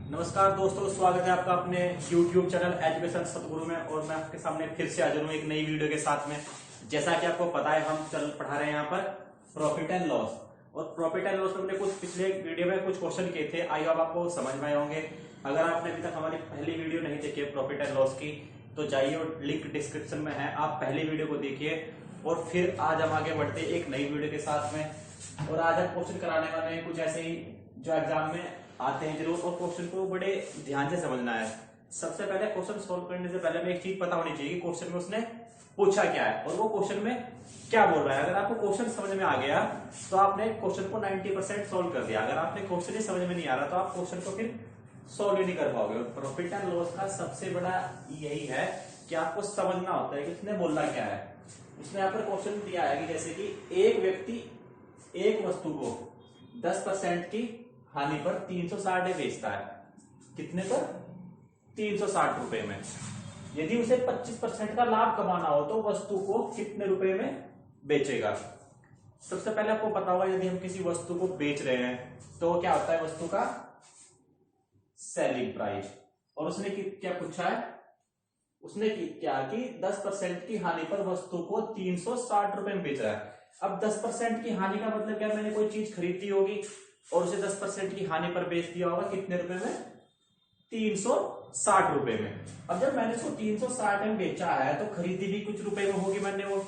नमस्कार दोस्तों, स्वागत है आपका अपने YouTube चैनल एजुकेशन सतगुरु में। और मैं आपके सामने फिर से हाजिर हूँ एक नई वीडियो के साथ में। जैसा कि आपको पता है, हम चल पढ़ा रहे हैं यहाँ पर प्रॉफिट एंड लॉस। और प्रॉफिट एंड लॉस में हमने कुछ पिछले वीडियो में कुछ क्वेश्चन किए थे, आई होप आपको समझ में आए होंगे। अगर आपने अभी तक हमारी पहली वीडियो नहीं देखी है प्रॉफिट एंड लॉस की, तो जाइए और लिंक डिस्क्रिप्शन में है, आप पहली वीडियो को देखिए। और फिर आज हम आगे बढ़ते एक नई वीडियो के साथ में। और आज हम क्वेश्चन कराने वाले हैं कुछ ऐसे ही जो एग्जाम में आते हैं जरूर, और क्वेश्चन को बड़े ध्यान से समझना है। सबसे पहले क्वेश्चन सोल्व करने से पहले हमें एक चीज पता होनी चाहिए कि क्वेश्चन में उसने पूछा क्या है और वो क्वेश्चन में क्या बोल रहा है। अगर आपको क्वेश्चन समझ में आ गया तो आपने क्वेश्चन को 90% सोल्व कर दिया। अगर आपने क्वेश्चन ही समझ में नहीं आ रहा तो आप क्वेश्चन को फिर सोल्व ही नहीं कर पाओगे। प्रॉफिट एंड लॉस का सबसे बड़ा यही है कि आपको समझना होता है कि उसने बोलना क्या है। उसने यहाँ पर क्वेश्चन दिया है कि जैसे कि एक व्यक्ति एक वस्तु को 10% की हानि पर 360 में बेचता है। कितने पर? 360 रुपए में। यदि उसे 25% का लाभ कमाना हो तो वस्तु को कितने रुपए में बेचेगा? सबसे पहले आपको पता होगा, यदि हम किसी वस्तु को बेच रहे हैं तो क्या होता है वस्तु का सेलिंग प्राइस। और उसने क्या पूछा है? उसने क्या कि 10% की हानि पर वस्तु को 360 रुपए में बेच रहा है। अब 10% की हानि का मतलब क्या? मैंने कोई चीज खरीदी होगी और उसे 10% की हानि पर बेच दिया होगा। कितने रुपए में? 360 रुपए में। अब जब मैंने उसको 360 में बेचा है तो खरीदी भी कुछ रुपए में होगी, मैंने वो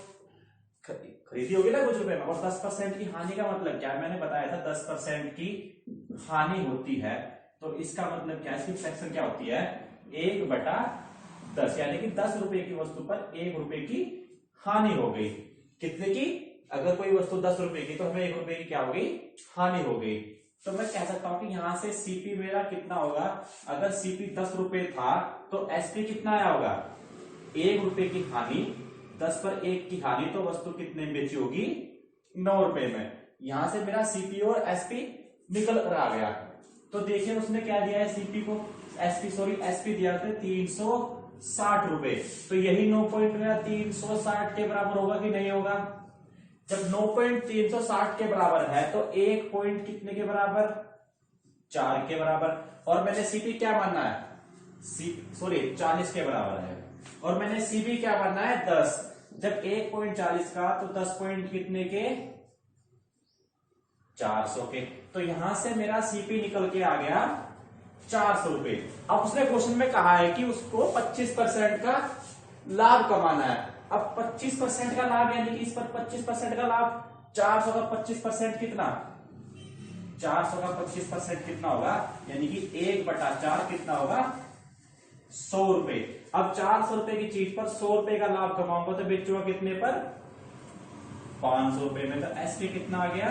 खरीदी होगी ना कुछ रुपए में। और 10% की हानि का मतलब क्या है? मैंने बताया था 10% की हानि होती है तो इसका मतलब क्या है? इसकी फ्रैक्शन क्या होती है? 1/10, यानी कि 10 रुपए की वस्तु पर 1 रुपए की हानि हो गई। कितने की? अगर कोई वस्तु 10 रुपए की तो हमें 1 रुपए की क्या हो गई? हानि हो गई। तो मैं कह सकता हूं कि यहां से सीपी मेरा कितना होगा? अगर सीपी 10 रुपए था तो एसपी कितना आया होगा? 1 रुपए की हानि, 10 पर 1 की हानि, तो वस्तु कितने में बेची होगी? 9 रुपए में। यहां से मेरा सीपी और एसपी निकल कर आ गया। तो देखिए उसने क्या दिया है सीपी को, एसपी दिया था 360 रुपए। तो यही 9 पॉइंट मेरा 360 के बराबर होगा कि नहीं होगा? जब 9.360 के बराबर है तो 1 पॉइंट कितने के बराबर? 4 के बराबर। और मैंने सीपी क्या मानना है? 40 के बराबर है। और मैंने सीपी क्या मानना है? 10। जब 1.40 का तो 10 पॉइंट कितने के? 400 के। तो यहां से मेरा सीपी निकल के आ गया 400 रुपए। अब उसने क्वेश्चन में कहा है कि उसको 25% का लाभ कमाना है। अब 25% का लाभ यानी कि इस पर 25% का लाभ, 400 का 25% कितना? 400 का 25% कितना होगा? यानी कि 1/4 कितना होगा? 100 रुपए। अब 400 रुपए की चीज पर 100 रुपए का लाभ कमाऊंगा तो बेचूंगा कितने पर? 500 रुपए में। तो एसपी कितना आ गया?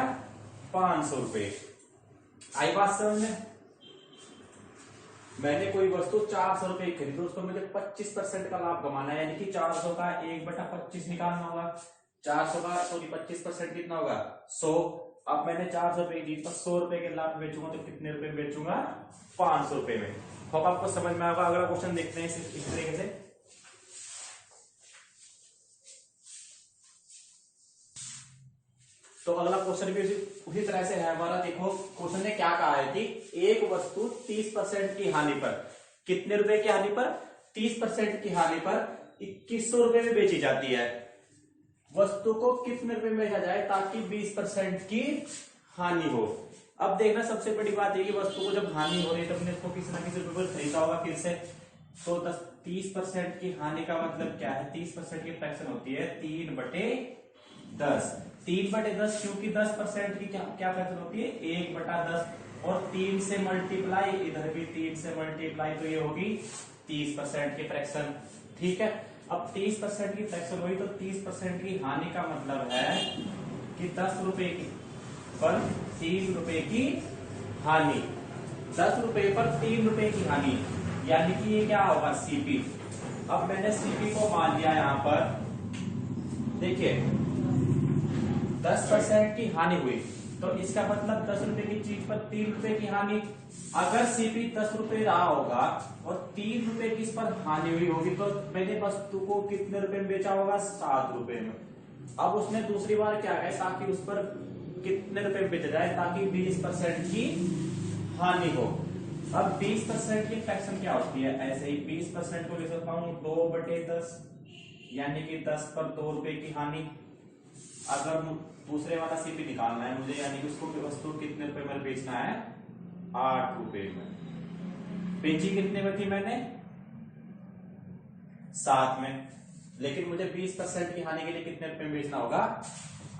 500 रुपए। आई बात समझ में? मैंने कोई वस्तु 400 रुपए की खरीदी, उसको मुझे 25% का लाभ कमाना है, यानी कि 400 का 1/25 निकालना होगा। 400 का 25% कितना होगा? 100। अब मैंने 400 रुपए की चीज पर 100 रुपए के लाभ बेचूंगा तो कितने रुपए में बेचूंगा? 500 रुपए में। होप आपको समझ में आएगा। अगला क्वेश्चन देखते हैं इस तरीके से। तो अगला क्वेश्चन भी उसी तरह से है हमारा। देखो क्वेश्चन ने क्या कहा है कि एक वस्तु 30% की हानि पर, कितने रुपए की हानि पर? 30% की हानि पर 2100 रुपए में बेची जाती है। वस्तु को कितने रुपए में बेचा जाए ताकि 20% की हानि हो? अब देखना सबसे बड़ी बात है कि वस्तु को जब हानि हो रही है तो हमने इसको किसी ना किसी रुपए पर खरीदा होगा फिर से। तो 30% की हानि का मतलब क्या है? 30% की फ्रैक्शन होती है 3/10। 3/10 क्योंकि 10% की क्या फ्रैक्शन होती है? 1/10। और 3 से मल्टीप्लाई, इधर भी 3 से मल्टीप्लाई, तो ये होगी 30% की फ्रैक्शन। ठीक है। अब 30% की फ्रैक्शन हुई तो 30% की हानि का मतलब है कि 10 रुपए की पर 3 रुपए की हानि। 10 रुपए पर 3 रुपए की हानि, यानी कि ये क्या होगा? सीपी। अब मैंने सीपी को मान लिया यहां पर। देखिए 10% की हानि हुई तो इसका मतलब 10 रुपए की चीज पर 3 रुपए की हानि। अगर सीपी 10 रुपए रहा होगा और 3 रुपए की इस पर हानि हुई होगी तो मैंने वस्तु को कितने रुपए में बेचा होगा? 7 रुपए में। अब उसने दूसरी बार क्या कहा ताकि उस पर कितने रुपए में बेचा जाए ताकि 20% की हानि हो। अब 20% की फ्रैक्शन क्या होती है, ऐसे ही 20% को लिख सकता हूं 2/10, यानी कि 10 पर 2 रुपए की हानि। अगर दूसरे वाला सीपी निकालना है मुझे, यानी कि उसको वस्तु कितने रुपए में बेचना है, 8 रुपए में। बेची कितने में थी मैंने, 7 में, लेकिन मुझे 20% की हानि के लिए कितने रुपए में बेचना होगा,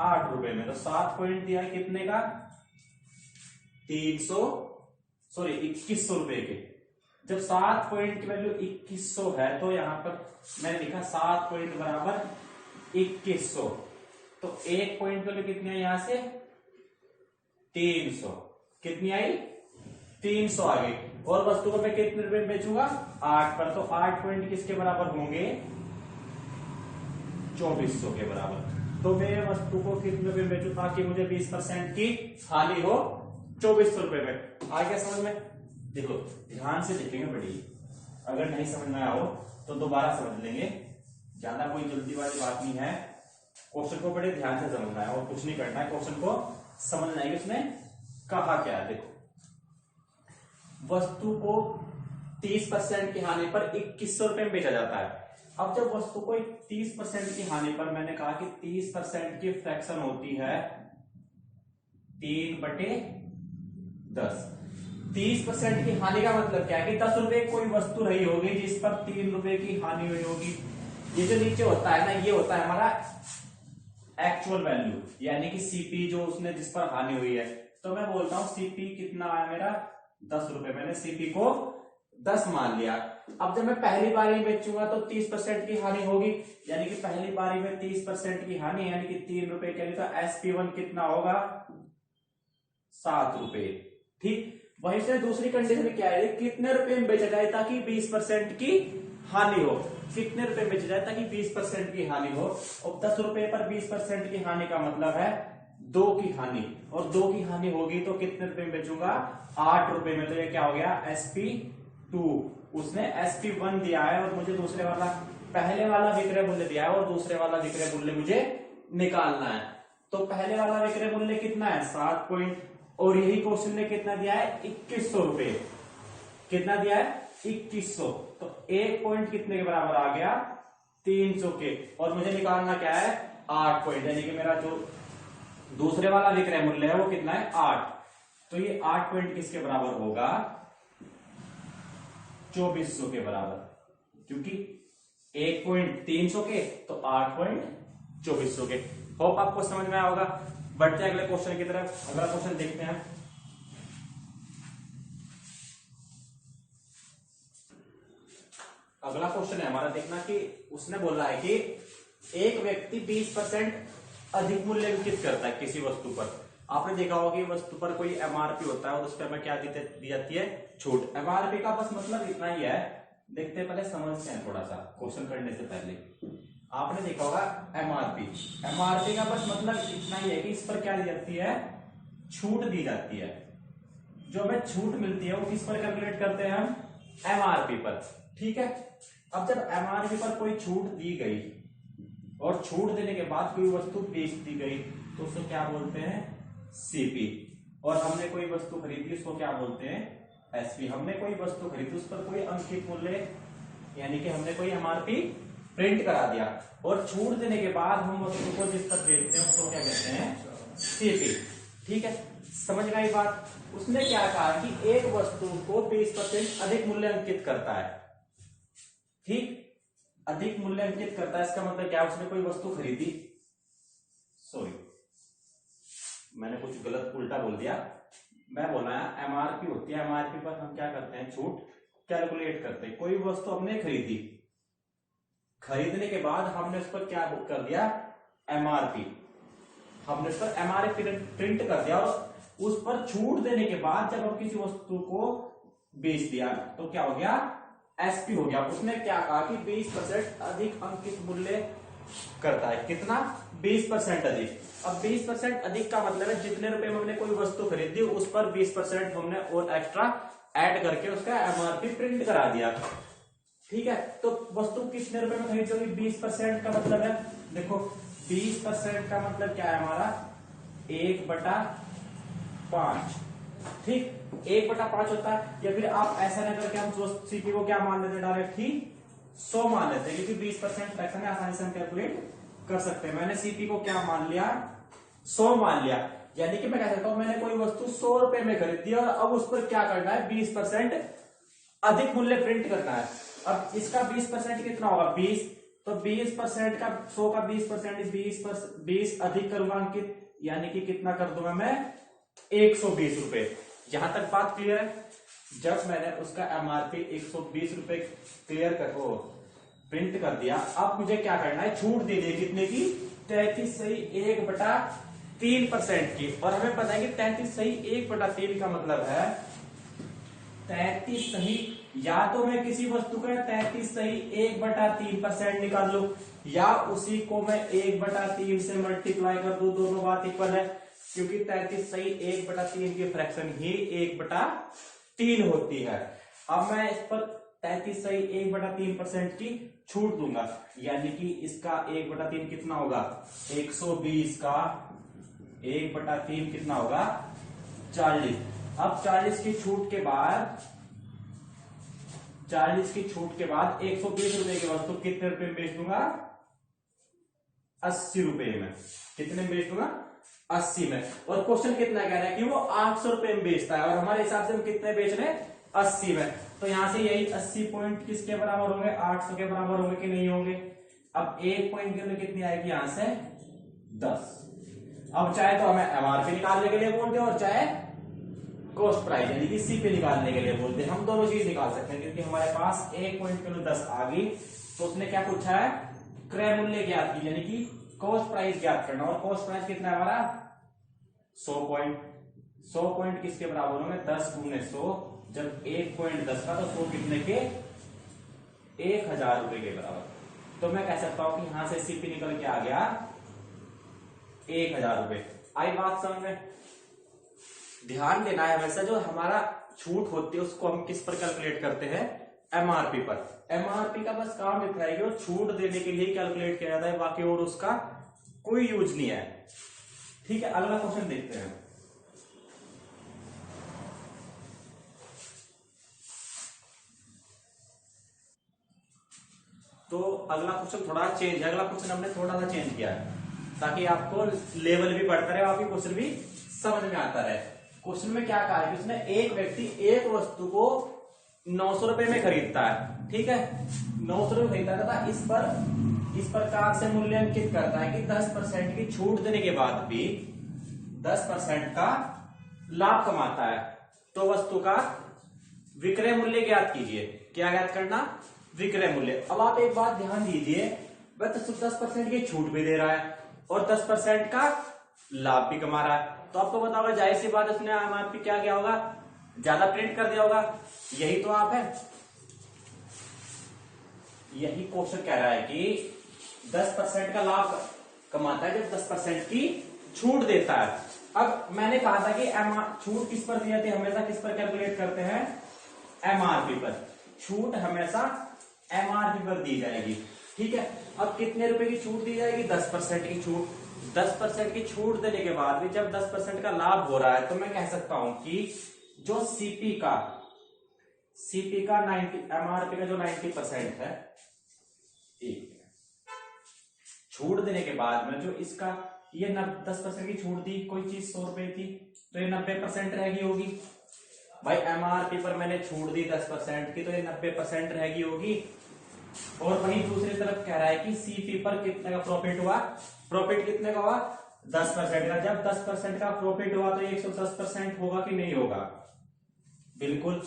8 रुपए में। तो 7 पॉइंट दिया है कितने का, 2100 रुपए के। जब 7 पॉइंट की वैल्यू 2100 है तो यहां पर मैंने लिखा 7 पॉइंट बराबर 2100। तो 1 पॉइंट वैल्यू कितनी आई यहां से, 300। कितनी आई, 300 आ गई। और वस्तु को मैं कितने रुपए में बेचूंगा, 8 पर। तो 8 पॉइंट किसके बराबर होंगे, 2400 के बराबर। तो मैं वस्तु को कितने रुपए में बेचू ताकि मुझे 20% की हानि हो, 2400 रुपए में। आ गया समझ में। देखो ध्यान से देखेंगे बड़ी, अगर नहीं समझ में आया हो तो दोबारा समझ लेंगे, ज्यादा कोई जल्दी वाली बात नहीं है। क्वेश्चन को बड़े ध्यान से समझना है और कुछ नहीं करना है, क्वेश्चन को समझना है कि उसने कहा क्या है। देखो वस्तु को 30% की हानि पर 2100 रुपए में बेचा जाता है। अब जब वस्तु को 30% की हानि पर, मैंने कहा कि 30% की फ्रैक्शन होती है 3/10। 30% की हानि का मतलब क्या है कि 10 रुपए कोई वस्तु रही होगी जिस पर 3 रुपए की हानि हुई होगी। ये जो नीचे होता है ना, ये होता है हमारा एक्चुअल वैल्यू, यानी कि सीपी जो उसने जिस पर हानि हुई है। तो मैं बोलता हूं सीपी कितना आया मेरा, 10 रुपए। मैंने सीपी को 10 मान लिया। अब जब मैं पहली बारी बेचूंगा तो 30% की हानि होगी, यानी कि पहली बारी में 30% की हानि, यानी कि 3 रुपए के लिए। तो SP1 कितना होगा, 7 रुपए। ठीक, वहीं से दूसरी कंडीशन क्या है, कितने रुपए में बेचा जाए ताकि 20% की हानि हो। कितने रुपए में बेचा जाए ताकि 20% की हानि हो। और 10 रुपए पर 20% की हानि का मतलब है 2 की हानि, और 2 की हानि होगी तो कितने रुपए में बेचूंगा, 8 रुपए में। तो ये क्या हो गया, SP2। उसने SP1 दिया है और मुझे दूसरे वाला, पहले वाला विक्रय मूल्य दिया है और दूसरे वाला विक्रय मूल्य मुझे निकालना है। तो पहले वाला विक्रय मूल्य कितना है, 7 पॉइंट, और यही क्वेश्चन ने कितना दिया है, 2100 रुपए। कितना दिया है, 2100। तो 1 पॉइंट कितने के बराबर आ गया, 300 के। और मुझे निकालना क्या है, 8 पॉइंट, यानी कि मेरा जो दूसरे वाला विक्रय मूल्य है वो कितना है, 8। तो ये 8 पॉइंट किसके बराबर होगा, 2400 के बराबर, क्योंकि 1 पॉइंट 300 के, तो 8 पॉइंट 2400 के। होप आपको समझ में आया होगा। बढ़ते हैं अगले क्वेश्चन की तरफ। अगला क्वेश्चन देखते हैं। अगला क्वेश्चन है हमारा, देखना कि उसने बोला है कि एक व्यक्ति 20% अधिक मूल्य अंकित करता है किसी वस्तु पर। आपने देखा होगा कि वस्तु पर कोई MRP होता है और उस पर हमें क्या दी जाती है, छूट। MRP का बस मतलब इतना ही है, देखते हैं पहले, समझते हैं थोड़ा सा क्वेश्चन करने से पहले। आपने देखा होगा MRP का बस मतलब इतना ही है कि इस पर क्या दी जाती है, छूट दी जाती है। जो हमें छूट मिलती है वो किस पर कैलकुलेट करते हैं हम, MRP पर। ठीक है, अब जब MRP पर कोई छूट दी गई और छूट देने के बाद कोई वस्तु बेच दी गई तो उसको क्या बोलते हैं, CP। और हमने कोई वस्तु खरीदी उसको क्या बोलते हैं, SP। हमने कोई वस्तु खरीदी उस पर कोई अंकित मूल्य, यानी कि हमने कोई MRP प्रिंट करा दिया, और छूट देने के बाद हम वस्तु को जिस पर बेचते हैं उसको क्या कहते हैं, CP। ठीक है, समझ में आई बात। उसने क्या कहा कि एक वस्तु को 20% अधिक मूल्य अंकित करता है। ठीक, अधिक मूल्य अंकित करता है, इसका मतलब क्या, उसने कोई वस्तु खरीदी, सॉरी मैंने कुछ गलत उल्टा बोल दिया। मैं बोला है MRP होती है, MRP पर हम क्या करते हैं, छूट कैलकुलेट करते हैं। कोई वस्तु हमने खरीदी, खरीदने के बाद हमने उस पर क्या कर दिया, MRP। हमने उस पर MRP प्रिंट कर दिया और उस पर छूट देने के बाद जब हम किसी वस्तु को बेच दिया तो क्या हो गया, SP हो गया। उसने क्या कहा कि 20% अधिक अंकित मूल्य करता है। कितना, 20% अधिक। अब 20% अधिक का मतलब है जितने रुपए में हमने कोई वस्तु खरीदी उस पर 20% हमने और एक्स्ट्रा ऐड करके उसका MRP प्रिंट करा दिया। ठीक है, तो वस्तु कितने रुपए में खरीदी होगी, 20% का मतलब है, देखो 20% का मतलब क्या है हमारा, 1/5। ठीक, 1/5 होता है। या फिर आप ऐसा ना करके हम सीपी को क्या मान लेते हैं, डायरेक्ट ही 100 मान लेते हैं, क्योंकि 20% फ्रैक्शन है, आसानी से हम कैलकुलेट कर सकते हैं। मैंने सीपी को क्या मान लिया, 100 मान लिया। यानी कि मैं कह सकता हूं मैंने कोई वस्तु 100 रुपए में खरीद दी और अब उस पर क्या करना है, 20% अधिक मूल्य प्रिंट करना है। अब इसका 20% कितना होगा, 20, तो 20% का 100 का 20% 20 अधिक करूंगा अंकित, यानी कि कितना कर दूंगा मैं, 120 रुपए। यहां तक बात क्लियर है। जब मैंने उसका एमआरपी 120 रुपए क्लियर कर वो प्रिंट कर दिया, अब मुझे क्या करना है, छूट दे दी कितने की, 33.1/3% की। और हमें पता है कि 33.1/3 का मतलब है 33, या तो मैं किसी वस्तु का 33.1/3% निकाल लू, या उसी को मैं 1/3 से मल्टीप्लाई कर दूं, दोनों बात इक्वल है, क्योंकि 33.1/3 की फ्रैक्शन ही 1/3 होती है। अब मैं इस पर 33.1/3% की छूट दूंगा, यानी कि इसका 1/3 कितना होगा, 120 का 1/3 कितना होगा, 40। अब 40 की छूट के बाद 120 रुपए की वस्तु कितने रुपए में बेच दूंगा, 80 रुपए में। कितने में बेच दूंगा, 80 में। और क्वेश्चन कितना कह रहा है कि वो 800 रुपए में बेचता है, और हमारे हिसाब से हम कितने बेच रहे हैं, 80 में। तो यहां से यही 80 पॉइंट किसके बराबर होंगे, 800 के बराबर होंगे कि नहीं होंगे। अब एक पॉइंट के लिए कितनी आएगी, यहां से 10। अब चाहे तो हमें एमआरपी निकालने के लिए बोलते हैं, और चाहे कॉस्ट प्राइस यानी कि सीपी निकालने के लिए बोलते हैं। हम दोनों चीज निकाल सकते हैं, क्योंकि हमारे पास एक पॉइंट के लिए 10 आ गई। तो उसने क्या पूछा है, क्रय मूल्य ज्ञात की, यानी कि कॉस्ट प्राइस ज्ञात करना। और कॉस्ट प्राइस कितना है हमारा, 100 पॉइंट। 100 पॉइंट किसके बराबर होंगे, 10 गुने 100। जब 1 पॉइंट 10 का, तो 100 कितने के, 1000 रुपए के बराबर। तो मैं कह सकता हूं कि यहां से सीपी निकल के आ गया 1000 रुपए। आई बात समझ में। ध्यान देना है हमेशा, जो हमारा छूट होती है उसको हम किस पर कैलकुलेट करते हैं, एमआरपी पर। एमआरपी का बस काम इतना है कि वो छूट देने के लिए कैलकुलेट किया जाता है, बाकी और उसका कोई यूज नहीं है। ठीक है, अगला क्वेश्चन देखते हैं। तो अगला क्वेश्चन थोड़ा चेंज है। अगला क्वेश्चन हमने थोड़ा सा चेंज किया है, ताकि आपको लेवल भी बढ़ता रहे, आपकी क्वेश्चन भी समझ में आता रहे। क्वेश्चन में क्या कहा है कि उसने एक व्यक्ति एक वस्तु को 900 रुपए में खरीदता है, ठीक है, 900 रुपए खरीदता है तथा इस प्रकार से मूल्यांकित करता है कि 10% की छूट देने के बाद भी 10% का लाभ कमाता है। तो वस्तु का विक्रय मूल्य ज्ञात कीजिए। क्या ज्ञात करना, विक्रय मूल्य। अब आप एक बात ध्यान दीजिए, वह तो 10% की छूट भी दे रहा है और 10% का लाभ भी कमा रहा है। तो आपको पता होगा, जाहिर सी बात, उसने एमआरपी क्या किया होगा, ज्यादा प्रिंट कर दिया होगा। यही तो आप है, यही क्वेश्चन कह रहा है कि 10% का लाभ कमाता है जब 10% की छूट देता है। अब मैंने कहा था कि छूट किस पर दी जाती है, हमेशा किस पर कैलकुलेट करते हैं, एमआरपी पर। छूट हमेशा एमआरपी पर दी जाएगी, ठीक है। अब कितने रुपए की छूट दी जाएगी, 10% की छूट। 10% की छूट देने के बाद भी जब 10% का लाभ हो रहा है, तो मैं कह सकता हूं कि जो सीपी का 90 एमआरपी का जो 90% है, छूट देने के बाद में जो इसका ये 10% की छूट दी, कोई चीज 100 रुपए थी, तो ये 90% रहेगी होगी। भाई एमआरपी पर मैंने छूट दी 10% की, तो ये 90% रहेगी होगी। और वहीं दूसरी तरफ कह रहा है कि सीपी पर कितने का प्रॉफिट हुआ, प्रॉफिट कितने का हुआ, 10% का। जब 10% का प्रॉफिट हुआ तो 110% होगा कि नहीं होगा, बिल्कुल।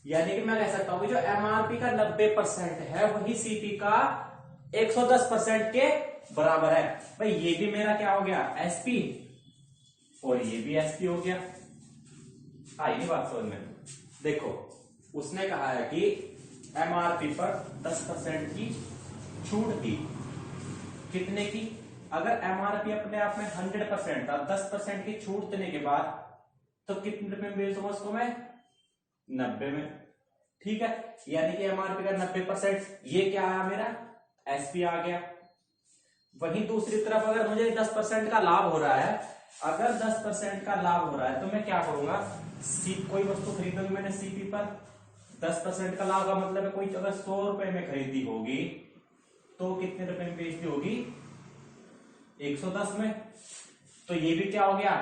यानी कि मैं कह सकता हूं कि जो एमआरपी का 90% है वही सीपी का 110% के बराबर है। भाई ये भी मेरा क्या हो गया, एसपी, और ये भी एसपी हो गया। आई बात समझ में। देखो, उसने कहा है कि एमआरपी पर 10% की छूट दी, कितने की, अगर एमआरपी अपने आप में 100% था, 10% की छूट देने के बाद तो कितने रुपए में बेच दूंगा उसको मैं, 90 में, ठीक है। यानी कि एमआरपी का 90%, ये क्या आया मेरा, एसपी आ गया। वहीं दूसरी तरफ अगर मुझे 10% का लाभ हो रहा है, अगर 10% का लाभ हो रहा है, तो मैं क्या करूंगा, कोई वस्तु खरीदोगी मैंने सीपी पर 10% का लाभ का मतलब है कोई अगर 100 रुपए में खरीदी होगी तो कितने रुपए में बेच दी होगी 110 में। तो ये भी क्या हो गया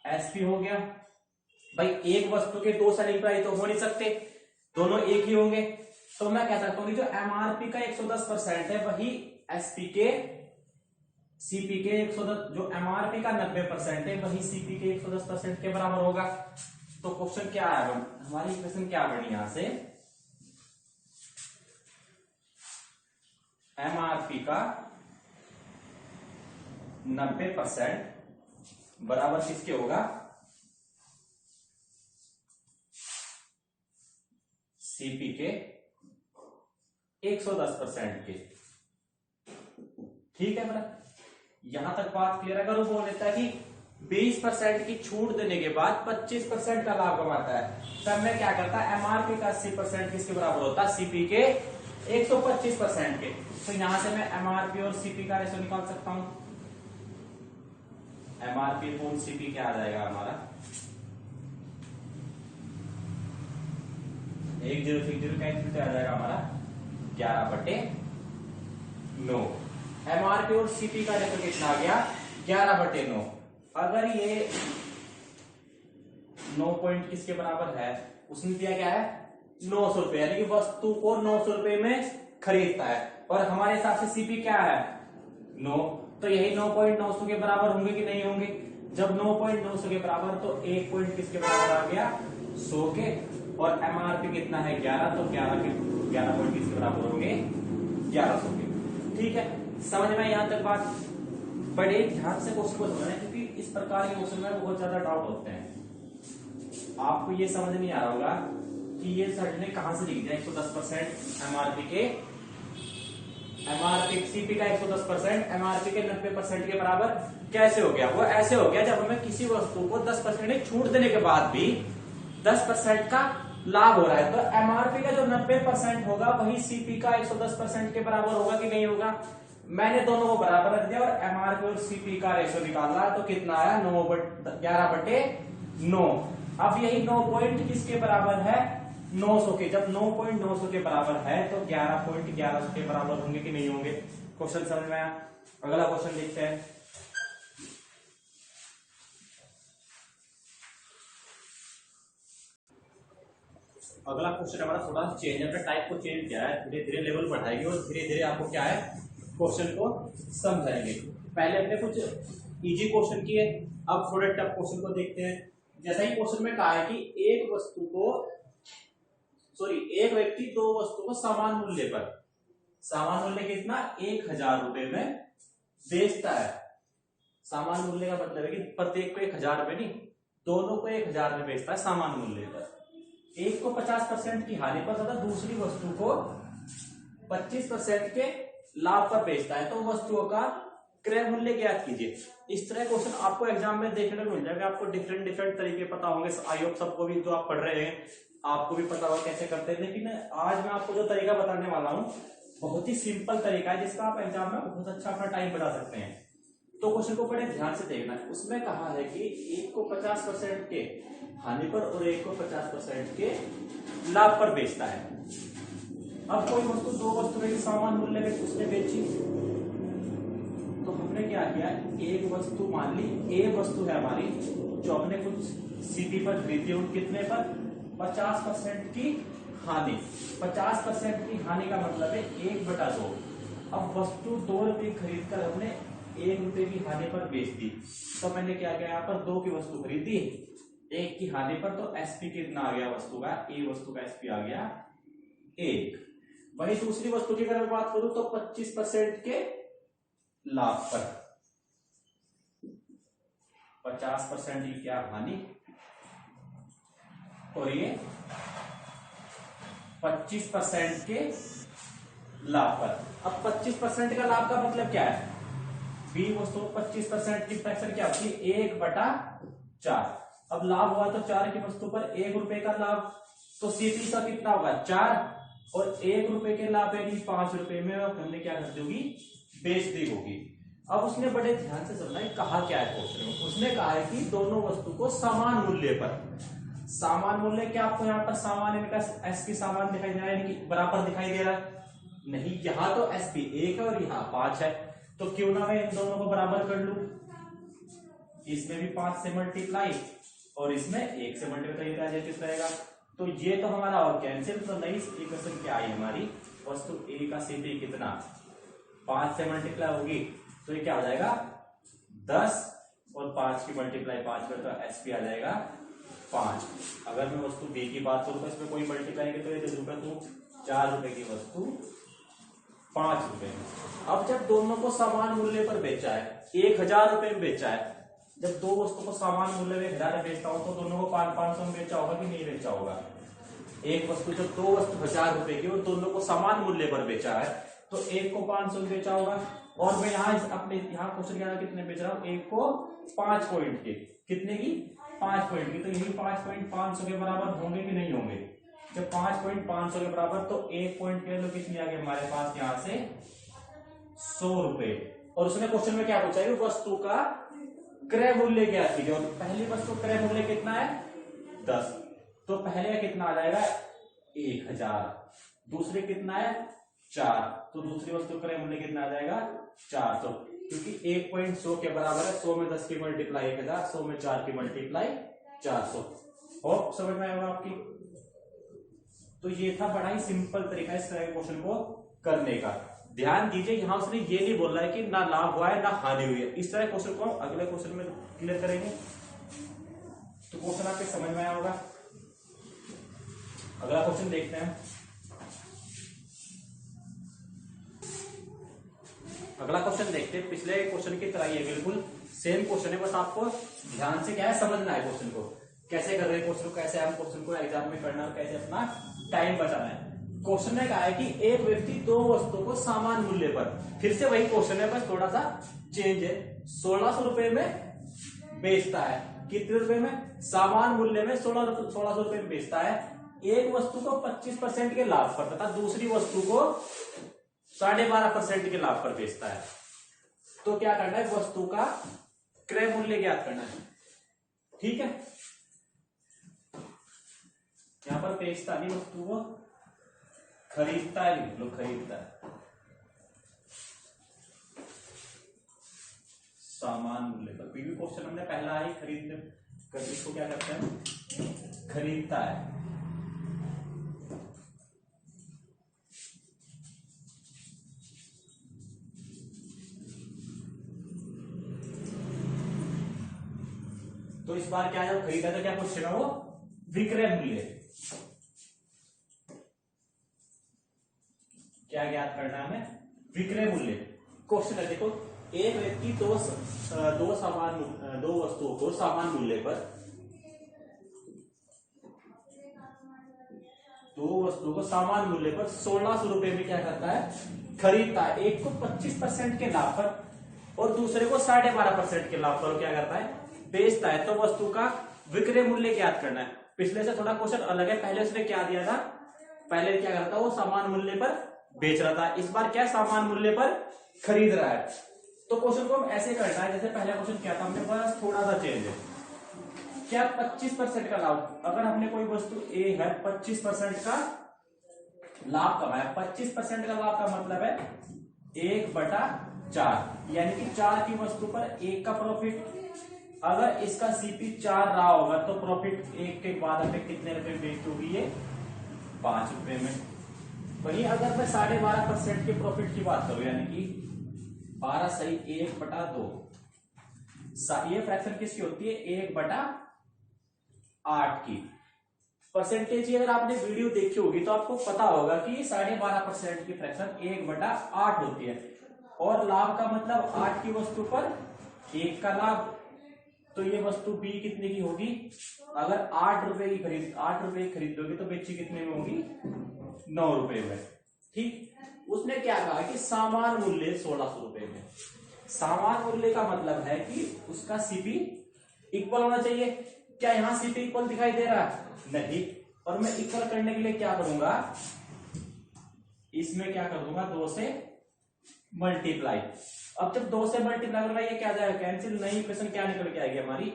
एसपी हो गया। भाई एक वस्तु के दो सेलिंग प्राइस तो हो नहीं सकते, दोनों एक ही होंगे। तो मैं कह सकता हूँ जो एमआरपी का 110% है वही एसपी के सीपी के 110, जो एमआरपी का 90% है वही सीपी के 110% के बराबर होगा। तो क्वेश्चन क्या है हमारी इक्वेशन क्या बनी यहां से, एमआरपी का 90% बराबर किसके होगा सीपी के 110% के। ठीक है बेटा, यहां तक बात क्लियर है। अगर वो बोल देता है कि 20% की छूट देने के बाद 25% का लाभ कमाता है, तब मैं क्या करता है एमआरपी का 80% किसके बराबर होता है सीपी के 125% के। तो यहां से मैं एमआरपी और सीपी का रेशो निकाल सकता हूं। एमआरपी पूर्ण सीपी क्या आ जाएगा हमारा 1060 कैलकुलेट आ जाएगा हमारा 11/9। एमआरपी और सीपी का रेशो कितना आ गया 11/9। अगर ये 9 पॉइंट किसके बराबर है, उसने दिया क्या है 900 रुपए, यानी कि वस्तु को 900 रुपए में खरीदता है और हमारे हिसाब से सीपी क्या है 9, तो यही 9.900 के बराबर होंगे कि नहीं होंगे। जब 9.900 के बराबर तो 1 पॉइंट किसके बराबर आ गया 100 के, और एमआरपी कितना है 11, तो 11 पॉइंट किसके बराबर होंगे 1100 के। ठीक है, समझ में यहां तक बात। बड़े ध्यान से क्वेश्चन को समझना है क्योंकि इस प्रकार के क्वेश्चन में बहुत ज्यादा डाउट होते हैं। आपको ये समझ नहीं आ रहा होगा कि ये सर ने कहां से लिख दिया 110% एमआरपी सीपी का 110% एमआरपी के 90% के बराबर कैसे हो गया। वो ऐसे हो गया जब हमें किसी वस्तु को 10% छूट देने के बाद भी 10% का लाभ हो रहा है, तो एमआरपी का जो 90% होगा वही सीपी का 110% के बराबर होगा कि नहीं होगा। मैंने दोनों को बराबर रख दिया और एमआरपी और सीपी का रेशो निकाला तो कितना आया 11/9। अब यही 9 पॉइंट किसके बराबर है 900 के। जब 9.900 के बराबर है तो 11.1100 के बराबर होंगे कि नहीं होंगे। क्वेश्चन समझ में आया। अगला क्वेश्चन देखते हैं। अगला क्वेश्चन हमारा थोड़ा चेंज है, टाइप को चेंज किया है, धीरे धीरे लेवल बढ़ाएगी और धीरे धीरे आपको क्या है क्वेश्चन को समझाएंगे। पहले हमने कुछ इजी क्वेश्चन किए, अब थोड़े टफ क्वेश्चन को देखते हैं। जैसा ही क्वेश्चन में कहा है कि एक व्यक्ति दो वस्तु को समान मूल्य पर, समान मूल्य कितना 1000 रुपए में बेचता है। समान मूल्य का मतलब है कि प्रत्येक को 1000 रुपए नहीं, दोनों को 1000 में बेचता है समान मूल्य पर। एक को 50% की हानि पर तथा दूसरी वस्तु को 25% के लाभ पर बेचता है, तो वस्तुओं का क्रय मूल्य ज्ञात कीजिए। इस तरह क्वेश्चन आपको एग्जाम में देखने को मिल जाएगा। आपको डिफरेंट तरीके पता होंगे, आई होप सबको भी जो आप पढ़ रहे हैं आपको भी पता होगा कैसे करते हैं। लेकिन आज मैं आपको जो तरीका बताने वाला हूं बहुत ही सिंपल तरीका है जिसका आप एग्जाम में बहुत अच्छा अपना टाइम बढ़ा सकते हैं। तो क्वेश्चन को बड़े ध्यान से देखना है। उसमें कहा है कि एक को 50% के हानि पर और एक को 50% के लाभ पर बेचता है। अब कोई वस्तु दो वस्तु में समान मूल्य में उसने बेची, तो हमने क्या किया एक वस्तु मान ली ए वस्तु है हमारी जो हमने कुछ सीपी पर खरीदी है, कितने पर 50% की हानि। 50% की हानि का मतलब है 1/2। अब वस्तु 2 रुपए खरीद कर हमने 1 रुपए की हानि पर बेच दी, तो मैंने क्या किया यहाँ पर 2 की वस्तु खरीदी 1 की हानि पर, तो एसपी कितना आ गया वस्तु का, ए वस्तु का एसपी आ गया 1। वही दूसरी वस्तु की अगर मैं बात करूं तो 25% के लाभ पर 50% की क्या हानि और ये 25% के लाभ पर। अब 25% का लाभ का मतलब क्या है, बी वस्तु 25% की फ्रैक्शन क्या होती है 1/4। अब लाभ हुआ तो 4 की वस्तु पर 1 रुपए का लाभ, तो सीपी का कितना होगा 4 और 1 रुपए के लाभ यानी 5 रुपए में हमने क्या कर दी होगी बेच दी होगी। अब उसने बड़े ध्यान से समझना है कहा क्या है क्वेश्चन में। उसने कहा है कि दोनों वस्तु को समान मूल्य पर, सामान मूल्य क्या आपको यहाँ पर सामान इनका एस पी सामान दिखाई दे रहा है, यानी कि बराबर दिखाई दे रहा है? नहीं, यहाँ तो एस पी 1 है और यहाँ 5 है, तो क्यों ना मैं इन दोनों को बराबर कर लूं। इसमें भी 5 से मल्टीप्लाई और इसमें 1 से मल्टीप्लाई रहेगा, तो ये तो हमारा और कैंसिल। तो नई इक्वेशन क्या आई हमारी, वस्तु ए का सीपी कितना 5 से मल्टीप्लाई होगी, तो ये क्या हो जाएगा 10 और 5 की मल्टीप्लाई 5 पर, तो एसपी आ जाएगा 5। अगर मैं वस्तु बी की बात करूं तो इसमें कोई मल्टीप्लाई नहीं, तो ये 10 रुपए तो 4 रुपए की वस्तु 5 रुपए में। अब जब दोनों को समान मूल्य पर बेचा है, 1000 रुपए में बेचा है, जब दो वस्तु को समान मूल्य में 1000 में बेचता हूं तो दोनों को 500 में बेचा होगा कि नहीं बेचा होगा। एक वस्तु जब दो वस्तु 1000 रुपए की और दोनों को समान मूल्य पर बेचा है, तो एक को 500 में बेचा होगा। और मैं यहाँ अपने यहाँ क्वेश्चन क्या कितने बेच रहा हूँ, एक को 5 पॉइंट के, कितने की 5 पॉइंट की, तो यही 5 पॉइंट 500 के बराबर होंगे कि नहीं होंगे। जब 5 पॉइंट 500 के बराबर, तो 1 पॉइंट के लिए कितनी आ गई हमारे पास यहाँ से 100 रुपए। और उसने क्वेश्चन में क्या पूछा है, वस्तु का क्रय मूल्य क्या कीजिए। और पहली वस्तु क्रय मूल्य कितना है 10, तो पहले कितना आ जाएगा 1000, दूसरे कितना है 4, तो दूसरी वस्तु क्रय मूल्य कितना आ जाएगा 400, क्योंकि 1.100 के बराबर है 100 में 10 की मल्टीप्लाई 1000, 100 में 4 की मल्टीप्लाई 400। और समझ में आएगा आपकी। तो ये था बड़ा ही सिंपल तरीका इस तरह के क्वेश्चन को करने का। ध्यान दीजिए, यहां उसने ये नहीं बोल रहा है कि ना लाभ हुआ है ना हानि हुई है। इस तरह क्वेश्चन को हम अगले क्वेश्चन में क्लियर करेंगे, तो क्वेश्चन आपके समझ में आया होगा। अगला क्वेश्चन देखते हैं। अगला क्वेश्चन देखते हैं, पिछले क्वेश्चन की तरह ही है, बिल्कुल सेम क्वेश्चन है, बस आपको ध्यान से क्या है समझना है क्वेश्चन को, कैसे कर रहे हैं क्वेश्चन को, कैसे हम क्वेश्चन को एग्जाम में करना है, कैसे अपना टाइम बचाना है। क्वेश्चन ने कहा है कि एक व्यक्ति दो वस्तुओं को समान मूल्य पर, फिर से वही क्वेश्चन है, बस थोड़ा सा चेंज है, 1600 रुपए में बेचता है। कितने रुपए में, समान मूल्य में 1600 रुपए में बेचता है। एक वस्तु को 25% के लाभ पर तथा दूसरी वस्तु को 12.5% के लाभ पर बेचता है। तो क्या करना है, वस्तु का क्रय मूल्य ज्ञात करना है। ठीक है, यहां पर बेचता नहीं, वस्तु को खरीदता है, लिख लो खरीदता है, सामान मूल्य पर। पीवी क्वेश्चन हमने पहला ही खरीदने, इसको क्या करते हैं, खरीदता है। तो इस बार क्या जब खरीदा तो क्या पूछेगा वो, विक्रय मूल्य। क्या ज्ञात करना है हमें, विक्रय मूल्य। क्वेश्चन है देखो, एक व्यक्ति दो वस्तुओं को समान मूल्य पर, दो वस्तुओं को समान मूल्य पर 1600 रुपए में क्या करता है, खरीदता है। एक को 25% के लाभ पर और दूसरे को 12.5% के लाभ पर क्या करता है, बेचता है। तो वस्तु का विक्रय मूल्य ज्ञात करना है। पिछले से थोड़ा क्वेश्चन अलग है, पहले उसने क्या दिया था, पहले क्या करता, वो समान मूल्य पर बेच रहा था, इस बार क्या समान मूल्य पर खरीद रहा है। तो क्वेश्चन को हम ऐसे करना है, जैसे पहला क्वेश्चन क्या था हमने, बस थोड़ा सा चेंज है। क्या 25% का लाभ, अगर हमने कोई वस्तु ए है 25% का लाभ कमाया, 25% का लाभ का मतलब है 1/4, यानी कि 4 की वस्तु पर 1 का प्रॉफिट। अगर इसका सीपी 4 रहा होगा तो प्रॉफिट 1 के बाद हमें कितने रुपए बेचती होगी, ये 5 रुपए में। वही अगर मैं 12.5% के प्रॉफिट की बात करूं, यानी कि 12 सही 1/2, ये फ्रैक्शन किसकी होती है, 1/8 की। परसेंटेज अगर आपने वीडियो देखी होगी तो आपको पता होगा कि 12.5% की फ्रैक्शन 1/8 होती है। और लाभ का मतलब 8 की वस्तु पर 1 का लाभ, तो ये वस्तु बी कितने की होगी, अगर 8 रुपए की खरीदोगे तो बेची कितने में होगी, 9 रुपए में। ठीक, उसने क्या कहा कि सामान मूल्य 1600 रुपए में। सामान मूल्य का मतलब है कि उसका सीपी इक्वल होना चाहिए। क्या यहां सीपी इक्वल दिखाई दे रहा है, नहीं। और मैं इक्वल करने के लिए क्या करूंगा, इसमें क्या कर दूंगा, 2 से मल्टीप्लाई। अब जब 2 से मल्टीप्लाई कर रहा है, ये क्या जाएगा, कैंसिल। नई इक्वेशन क्या निकल के आएगी हमारी,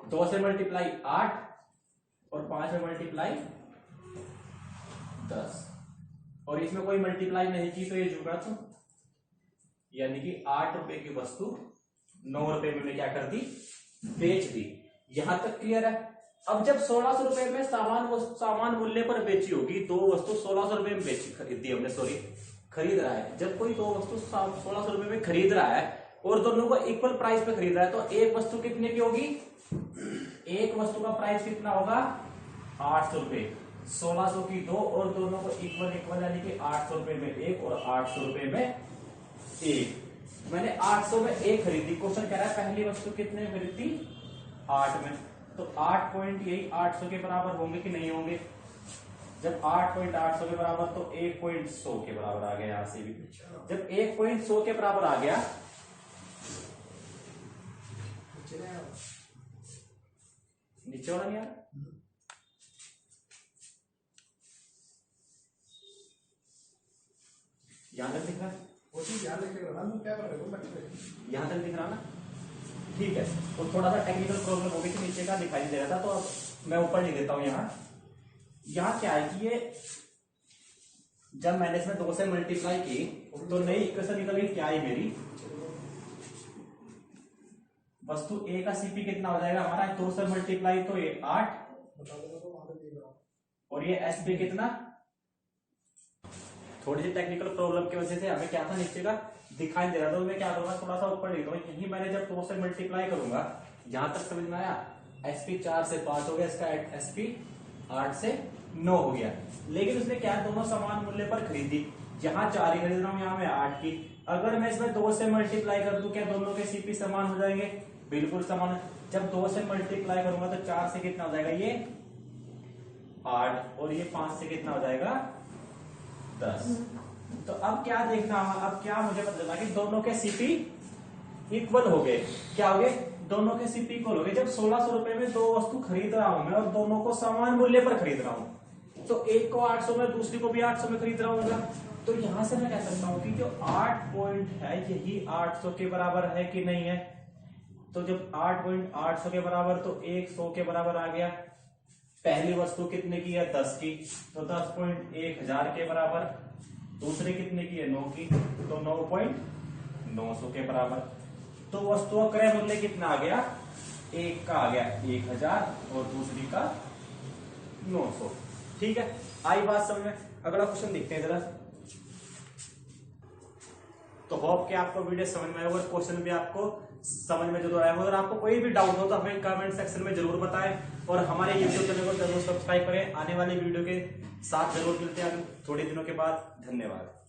2 से मल्टीप्लाई 8 और 5 में मल्टीप्लाई 10, और इसमें कोई मल्टीप्लाई नहीं की तो ये जुगा तो यानी कि 8 रुपए की वस्तु 9 रुपए में क्या कर दी, बेच दी। यहां तक क्लियर है। अब जब 1600 रुपए में सामान मूल्य पर बेची होगी, दो वस्तु 1600 रुपए में बेची खरीदी हमने, सॉरी खरीद रहा है, जब कोई दो वस्तु 1600 रुपए में खरीद रहा है और दोनों को इक्वल प्राइस पे खरीद रहा है, तो एक वस्तु कितने की होगी, एक वस्तु का प्राइस कितना होगा 800 रुपए, 1600 की दो और दोनों को इक्वल यानी कि 800 रुपए में एक और 800 रुपए में एक। मैंने 800 में एक खरीदी, क्वेश्चन कह रहा है पहली वस्तु कितने में खरीदी 8 में, तो 8 पॉइंट यही 800 के बराबर होंगे कि नहीं होंगे। जब 8.800 के बराबर तो 1.100 के बराबर आ गया। यहां से भी जब 1.100 के बराबर आ गया, नीचे वाला नहीं आ रहा, यहां तक दिख रहा है, यहां तक दिख रहा ना, ठीक है। तो थोड़ा सा टेक्निकल प्रॉब्लम हो गई थी, नीचे का दिखाई दे रहा था, तो अब मैं ऊपर लिख देता हूं। यहाँ क्या है कि ये जब मैंने इसमें 2 से मल्टीप्लाई की तो नई इक्वेशन निकल गई क्या आई मेरी, वस्तु ए का सीपी कितना हो जाएगा हमारा, 2 से मल्टीप्लाई तो ये 8 और ये एसपी कितना, थोड़ी सी टेक्निकल प्रॉब्लम की वजह से हमें क्या था नीचे का दिखाई दे रहा था, तो मैं क्या करूंगा थोड़ा सा ऊपर लिख दूंगा। यही मैंने जब 2 से मल्टीप्लाई करूंगा, यहां तक समझ में आया, एसपी 4 से 5 हो गया, इसका एसपी 8 से 9 हो गया। लेकिन उसने क्या दोनों समान मूल्य पर खरीदी, यहाँ 4 ही खरीद रहा हूँ, यहाँ मैं 8 की। अगर मैं इसमें 2 से मल्टीप्लाई कर दूं, क्या दोनों के सीपी समान हो जाएंगे, बिल्कुल समान। जब 2 से मल्टीप्लाई करूंगा तो 4 से कितना हो जाएगा ये 8 और ये 5 से कितना हो जाएगा 10। तो अब क्या देखना, अब क्या मुझे पता चला कि दोनों के सीपी इक्वल हो गए। क्या हो गए, दोनों के सीपी इक्वल हो गए। जब 1600 रुपए में दो वस्तु खरीद रहा हूं मैं और दोनों को समान मूल्य पर खरीद रहा हूं, तो एक को 800 में दूसरी को भी 800 में खरीद रहा हूँ, तो यहां से मैं कह सकता हूं कि जो 8 पॉइंट है यही 800 के बराबर है कि नहीं है। तो जब 8.800 के बराबर तो 100 के बराबर आ गया। पहली वस्तु कितने की है 10 की, तो 10.1000 के बराबर। दूसरी कितने की है 9 की, तो 9.900 के बराबर। तो वस्तु का क्रय मूल्य कितना आ गया, एक का आ गया 1000 और दूसरी का 900। ठीक है, आई बात समझ में। अगला क्वेश्चन देखते हैं जरा। तो होप कि आपको वीडियो समझ में आया होगा, क्वेश्चन भी आपको समझ में जरूर आया होगा। अगर आपको कोई भी डाउट हो तो हमें कमेंट सेक्शन में जरूर बताएं और हमारे YouTube चैनल को जरूर सब्सक्राइब करें। आने वाली वीडियो के साथ जरूर मिलते हैं थोड़े दिनों के बाद। धन्यवाद।